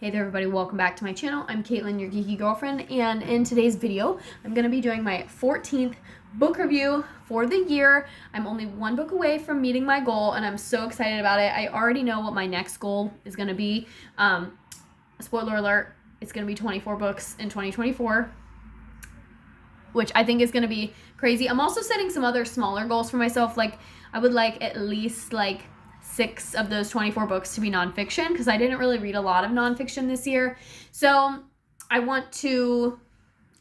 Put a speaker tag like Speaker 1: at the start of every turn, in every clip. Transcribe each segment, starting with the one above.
Speaker 1: Hey there everybody, welcome back to my channel. I'm Caitlin, your geeky girlfriend, and in today's video, I'm going to be doing my 14th book review for the year. I'm only one book away from meeting my goal, and I'm so excited about it. I already know what my next goal is going to be. Spoiler alert, it's going to be 24 books in 2024, which I think is going to be crazy. I'm also setting some other smaller goals for myself. Like, I would like at least 6 of those 24 books to be nonfiction, because I didn't really read a lot of nonfiction this year. So I want to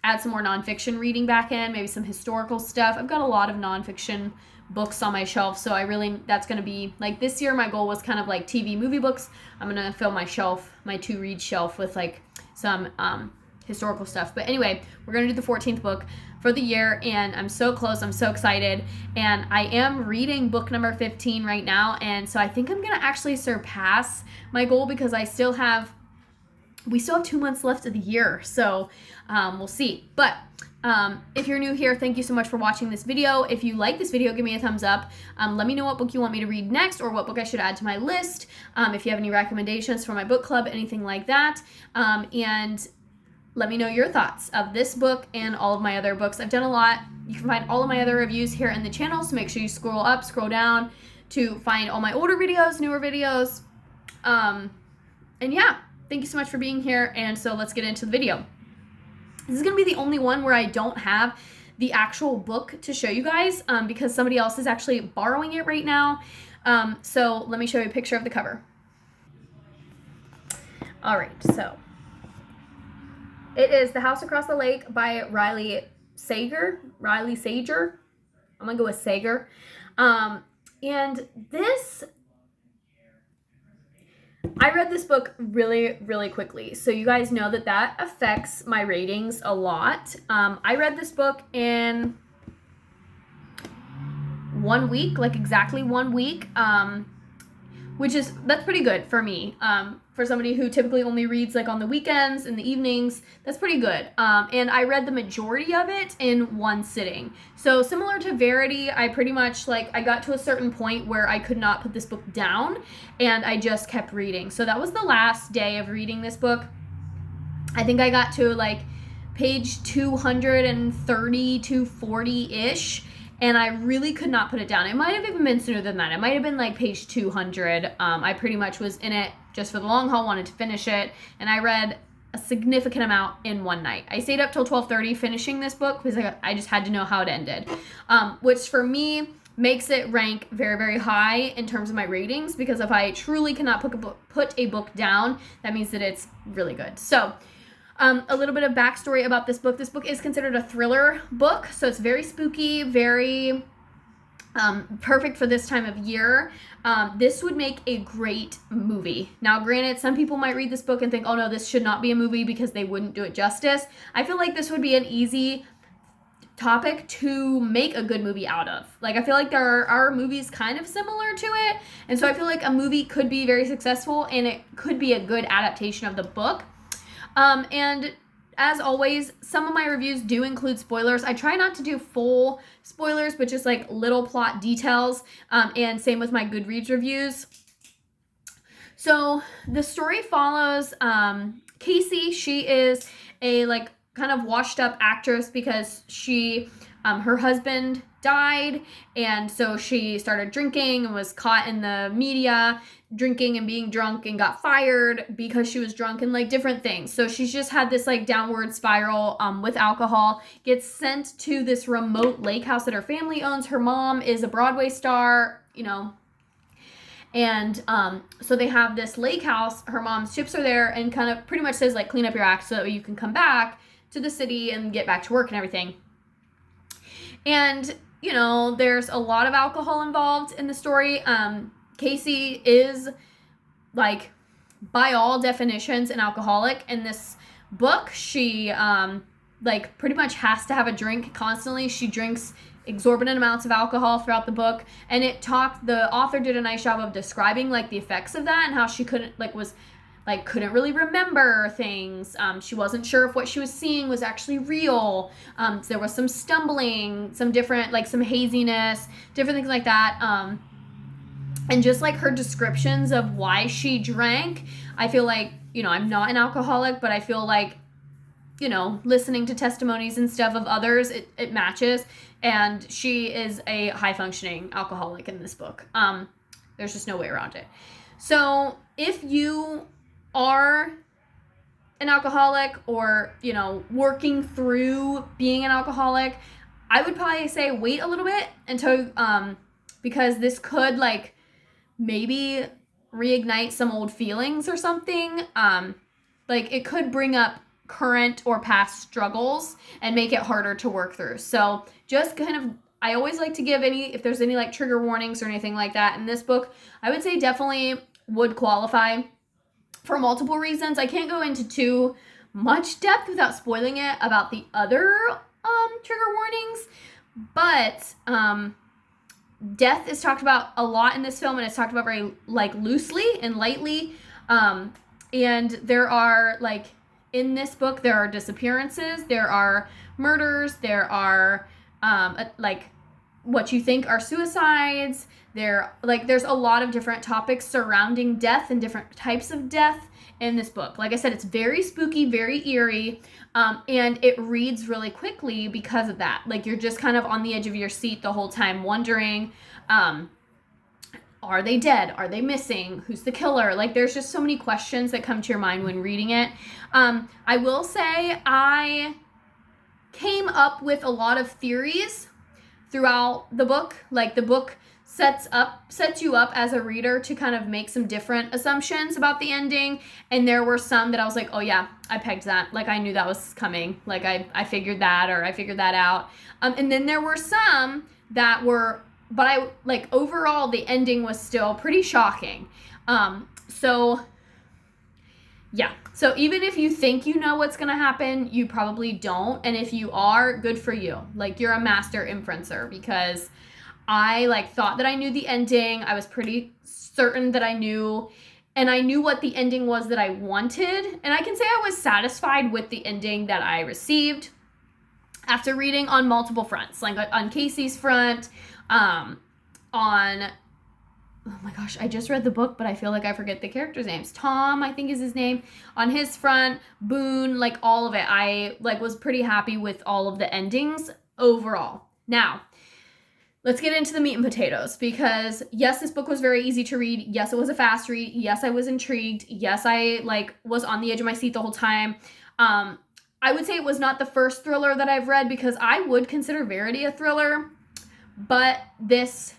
Speaker 1: add some more nonfiction reading back in, maybe some historical stuff. I've got a lot of nonfiction books on my shelf, so that's going to be, this year my goal was kind of like TV movie books. I'm going to fill my shelf, my to-read shelf, with some historical stuff. But anyway, we're going to do the 14th book for the year, and I'm so close. I'm so excited, and I am reading book number 15 right now, and so I think I'm going to actually surpass my goal, because we still have 2 months left of the year, so we'll see. But if you're new here, thank you so much for watching this video. If you like this video, give me a thumbs up. Let me know what book you want me to read next, or what book I should add to my list. If you have any recommendations for my book club, anything like that. And let me know your thoughts of this book and all of my other books. I've done a lot. You can find all of my other reviews here in the channel, so make sure you scroll up, scroll down to find all my older videos, newer videos. And yeah, thank you so much for being here, and so let's get into the video. This is going to be the only one where I don't have the actual book to show you guys, because somebody else is actually borrowing it right now. So let me show you a picture of the cover. All right, so it is The House Across the Lake by Riley Sager. I'm going to go with Sager. And I read this book really, really quickly. So you guys know that affects my ratings a lot. I read this book in 1 week, exactly 1 week, that's pretty good for me. For somebody who typically only reads on the weekends, in the evenings, that's pretty good. And I read the majority of it in one sitting. So similar to Verity, I pretty much I got to a certain point where I could not put this book down, and I just kept reading. So that was the last day of reading this book. I think I got to page 230 to 40-ish. And I really could not put it down. It might have even been sooner than that. It might have been page 200. I pretty much was in it just for the long haul, wanted to finish it. And I read a significant amount in one night. I stayed up till 12:30 finishing this book, because I just had to know how it ended. Which for me makes it rank very, very high in terms of my ratings, because if I truly cannot put a book down, that means that it's really good. So a little bit of backstory about this book. This book is considered a thriller book, so it's very spooky, very perfect for this time of year. This would make a great movie. Now, granted, some people might read this book and think, oh no, this should not be a movie, because they wouldn't do it justice. I feel like this would be an easy topic to make a good movie out of. I feel like there are movies kind of similar to it, and so I feel like a movie could be very successful, and it could be a good adaptation of the book. And as always, some of my reviews do include spoilers. I try not to do full spoilers, but just little plot details, and same with my Goodreads reviews. So the story follows Casey. She is a kind of washed up actress, because her husband died, and so she started drinking and was caught in the media drinking and being drunk, and got fired because she was drunk, and different things. So she's just had this downward spiral with alcohol. Gets sent to this remote lake house that her family owns. Her mom is a Broadway star, and so they have this lake house. Her mom ships her there and kind of pretty much says clean up your act so that you can come back to the city and get back to work and everything. And there's a lot of alcohol involved in the story. Casey is by all definitions an alcoholic. In this book, she pretty much has to have a drink constantly. She drinks exorbitant amounts of alcohol throughout the book, and the author did a nice job of describing the effects of that, and how she couldn't couldn't really remember things. She wasn't sure if what she was seeing was actually real. There was some stumbling, some different some haziness, different things like that. And just like her descriptions of why she drank, I feel like, I'm not an alcoholic, but I feel like, listening to testimonies and stuff of others, it matches. And she is a high functioning alcoholic in this book. There's just no way around it. So if you are an alcoholic or, working through being an alcoholic, I would probably say wait a little bit until, because this could like maybe reignite some old feelings or something. Like it could bring up current or past struggles and make it harder to work through. So just kind of, I always like to give if there's any like trigger warnings or anything like that in this book, I would say definitely would qualify for multiple reasons. I can't go into too much depth without spoiling it about the other trigger warnings, but death is talked about a lot in this film, and it's talked about very like loosely and lightly. And there are like in this book there are disappearances, there are murders, there are like what you think are suicides. There's a lot of different topics surrounding death and different types of death in this book. Like I said, it's very spooky, very eerie, and it reads really quickly because of that. Like you're just kind of on the edge of your seat the whole time wondering, are they dead? Are they missing? Who's the killer? Like there's just so many questions that come to your mind when reading it. I will say I came up with a lot of theories throughout the book. Like the book sets you up as a reader to kind of make some different assumptions about the ending, and there were some that I was like, oh yeah, I pegged that, like I knew that was coming, like I figured that, or I figured that out. And then there were some that were, but I like overall the ending was still pretty shocking. So yeah, so even if you think you know what's gonna happen, you probably don't, and if you are, good for you. Like you're a master inferencer, because I like thought that I knew the ending. I was pretty certain that I knew, and I knew what the ending was that I wanted. And I can say I was satisfied with the ending that I received after reading on multiple fronts, like on Casey's front, on, oh my gosh, I just read the book, but I feel like I forget the characters' names. Tom, I think is his name. On his front, Boone, like all of it. I like was pretty happy with all of the endings overall. Now, let's get into the meat and potatoes, because yes, this book was very easy to read. Yes, it was a fast read. Yes, I was intrigued. Yes, I like was on the edge of my seat the whole time. I would say it was not the first thriller that I've read, because I would consider Verity a thriller, but this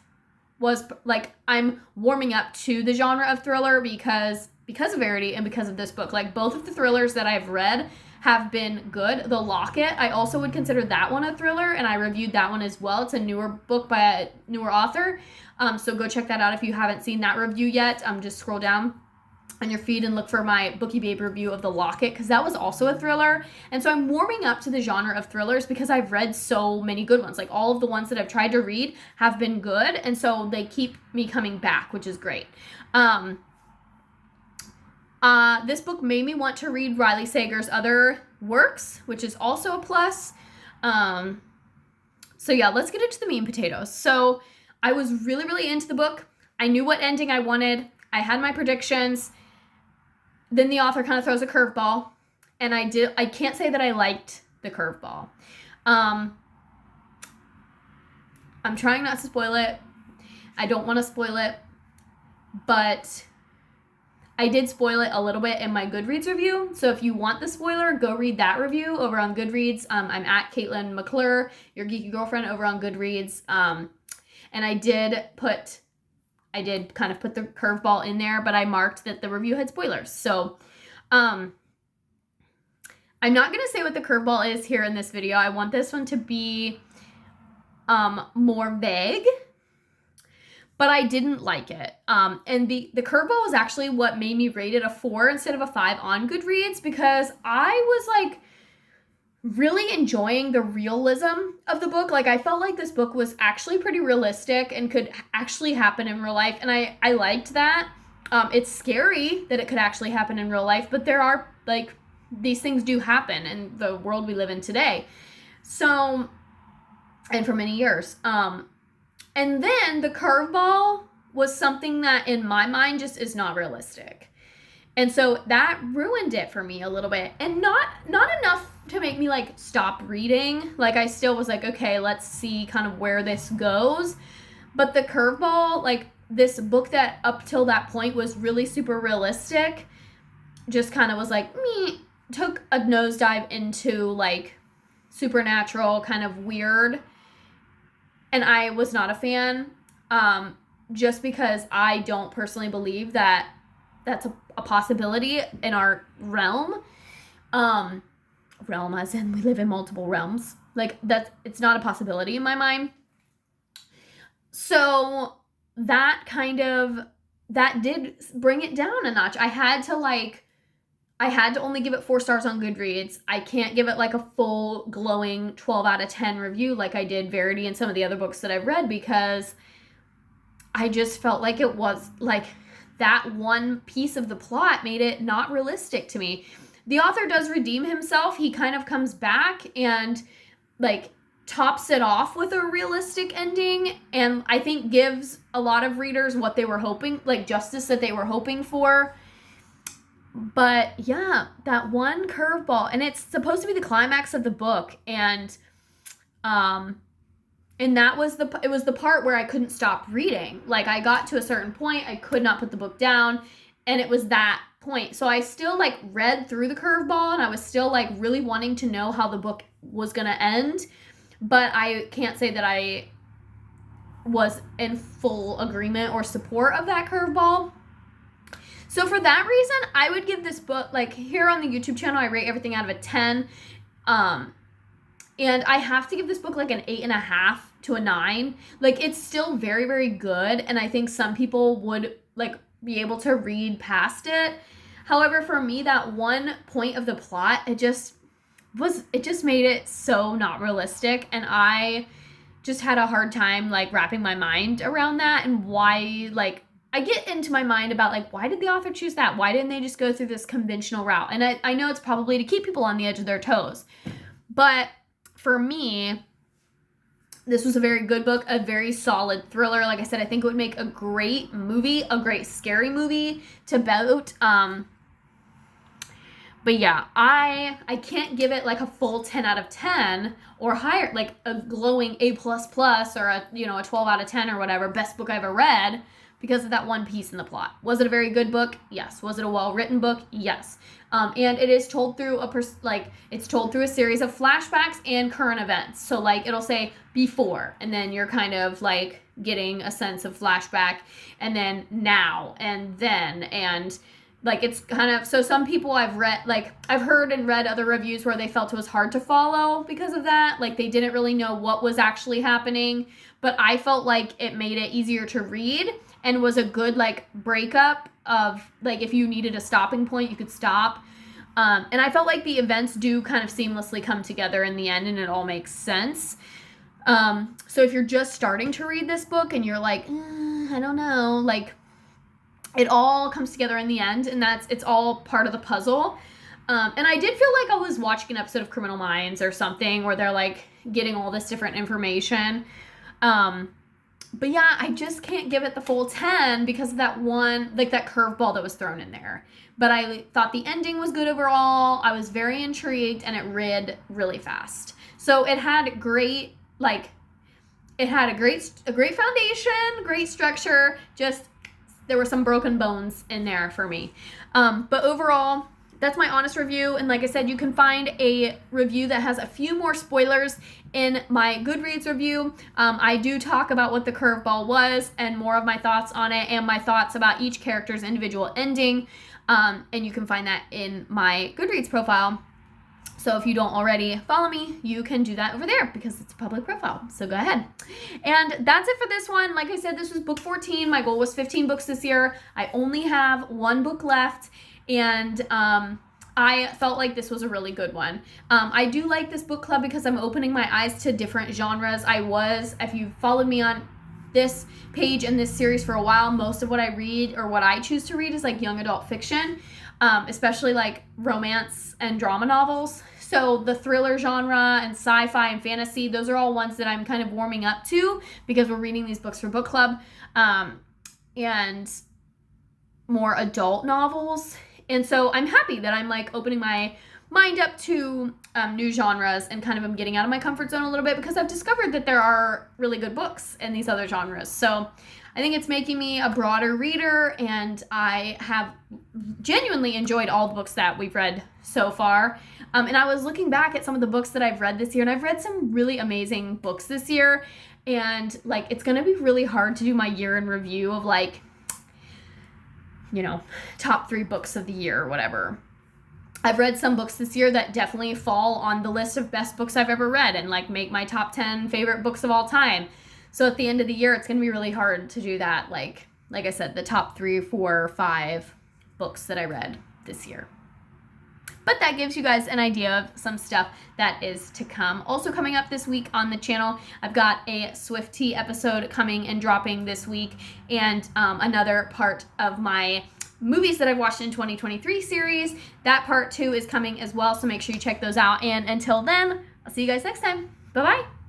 Speaker 1: was like, I'm warming up to the genre of thriller because of Verity and because of this book. Like both of the thrillers that I've read have been good. The Locket, I also would consider that one a thriller, and I reviewed that one as well. It's a newer book by a newer author, so go check that out if you haven't seen that review yet. Just scroll down on your feed and look for my Bookie Babe review of The Locket, because that was also a thriller. And so I'm warming up to the genre of thrillers because I've read so many good ones. Like all of the ones that I've tried to read have been good, and so they keep me coming back, which is great. This book made me want to read Riley Sager's other works, which is also a plus. So yeah, let's get into the meat and potatoes. So I was really, really into the book. I knew what ending I wanted. I had my predictions. Then the author kind of throws a curveball, and I can't say that I liked the curveball. I'm trying not to spoil it. I don't want to spoil it, but I did spoil it a little bit in my Goodreads review. So if you want the spoiler, go read that review over on Goodreads. I'm at Caitlin McClure, your geeky girlfriend, over on Goodreads. And I did kind of put the curveball in there, but I marked that the review had spoilers. So I'm not going to say what the curveball is here in this video. I want this one to be more vague, but I didn't like it. And the curveball was actually what made me rate it a 4 instead of a 5 on Goodreads, because I was like really enjoying the realism of the book. Like I felt like this book was actually pretty realistic and could actually happen in real life, and I liked that. It's scary that it could actually happen in real life, but there are like these things do happen in the world we live in today. So, and for many years. And then the curveball was something that in my mind just is not realistic. And so that ruined it for me a little bit. And not enough to make me like stop reading. Like I still was like, okay, let's see kind of where this goes. But the curveball, like this book that up till that point was really super realistic, just kind of was like, took a nosedive into like supernatural, kind of weird. And I was not a fan, just because I don't personally believe that that's a possibility in our realm. Realm as in we live in multiple realms. Like it's not a possibility in my mind. So that did bring it down a notch. I had to only give it 4 stars on Goodreads. I can't give it like a full glowing 12 out of 10 review like I did Verity and some of the other books that I've read, because I just felt like it was like that one piece of the plot made it not realistic to me. The author does redeem himself. He kind of comes back and like tops it off with a realistic ending, and I think gives a lot of readers what they were hoping, like justice that they were hoping for. But yeah, that one curveball, and it's supposed to be the climax of the book, and that was it was the part where I couldn't stop reading. Like I got to a certain point, I could not put the book down, and it was that point. So I still like read through the curveball, and I was still like really wanting to know how the book was gonna end, but I can't say that I was in full agreement or support of that curveball. So for that reason, I would give this book, like here on the YouTube channel, I rate everything out of a 10. And I have to give this book like an 8.5 to a 9. Like it's still very, very good. And I think some people would like be able to read past it. However, for me, that one point of the plot, it just made it so not realistic. And I just had a hard time like wrapping my mind around that, and why, like, I get into my mind about like, why did the author choose that? Why didn't they just go through this conventional route? And I know it's probably to keep people on the edge of their toes. But for me, this was a very good book, a very solid thriller. Like I said, I think it would make a great movie, a great scary movie to boat. But yeah, I can't give it like a full 10 out of 10 or higher, like a glowing A++ or a 12 out of 10 or whatever, best book I ever read, because of that one piece in the plot. Was it a very good book? Yes. Was it a well-written book? Yes. And it is told through it's told through a series of flashbacks and current events. So like it'll say before, and then you're kind of like getting a sense of flashback, and then now, and then, and like it's kind of, so some people I've heard and read other reviews where they felt it was hard to follow because of that. Like they didn't really know what was actually happening, but I felt like it made it easier to read and was a good like breakup of like, if you needed a stopping point, you could stop. And I felt like the events do kind of seamlessly come together in the end, and it all makes sense. So if you're just starting to read this book and you're like, I don't know, like it all comes together in the end, and it's all part of the puzzle. And I did feel like I was watching an episode of Criminal Minds or something where they're like getting all this different information. But yeah, I just can't give it the full 10 because of that one, like that curveball that was thrown in there. But I thought the ending was good overall. I was very intrigued, and it read really fast. So it had a great foundation, great structure. Just there were some broken bones in there for me. But overall, that's my honest review. And like I said, you can find a review that has a few more spoilers in my Goodreads review. I do talk about what the curveball was and more of my thoughts on it, and my thoughts about each character's individual ending. And you can find that in my Goodreads profile. So if you don't already follow me, you can do that over there because it's a public profile. So go ahead. And that's it for this one. Like I said, this was book 14. My goal was 15 books this year. I only have 1 book left, and I felt like this was a really good one. I do like this book club because I'm opening my eyes to different genres. If you followed me on this page and this series for a while, most of what I read or what I choose to read is like young adult fiction, especially like romance and drama novels. So the thriller genre and sci-fi and fantasy, those are all ones that I'm kind of warming up to because we're reading these books for book club. and more adult novels. And so I'm happy that I'm like opening my mind up to new genres and kind of am getting out of my comfort zone a little bit, because I've discovered that there are really good books in these other genres. So I think it's making me a broader reader, and I have genuinely enjoyed all the books that we've read so far. And I was looking back at some of the books that I've read this year, and I've read some really amazing books this year. And like, it's going to be really hard to do my year in review of like, you know, top 3 books of the year or whatever. I've read some books this year that definitely fall on the list of best books I've ever read and like make my top 10 favorite books of all time. So at the end of the year, it's going to be really hard to do that. Like I said, the top 3, 4, 5 books that I read this year. But that gives you guys an idea of some stuff that is to come. Also coming up this week on the channel, I've got a Swift Tea episode coming and dropping this week, and another part of my movies that I've watched in 2023 series. That part 2 is coming as well, so make sure you check those out. And until then, I'll see you guys next time. Bye-bye.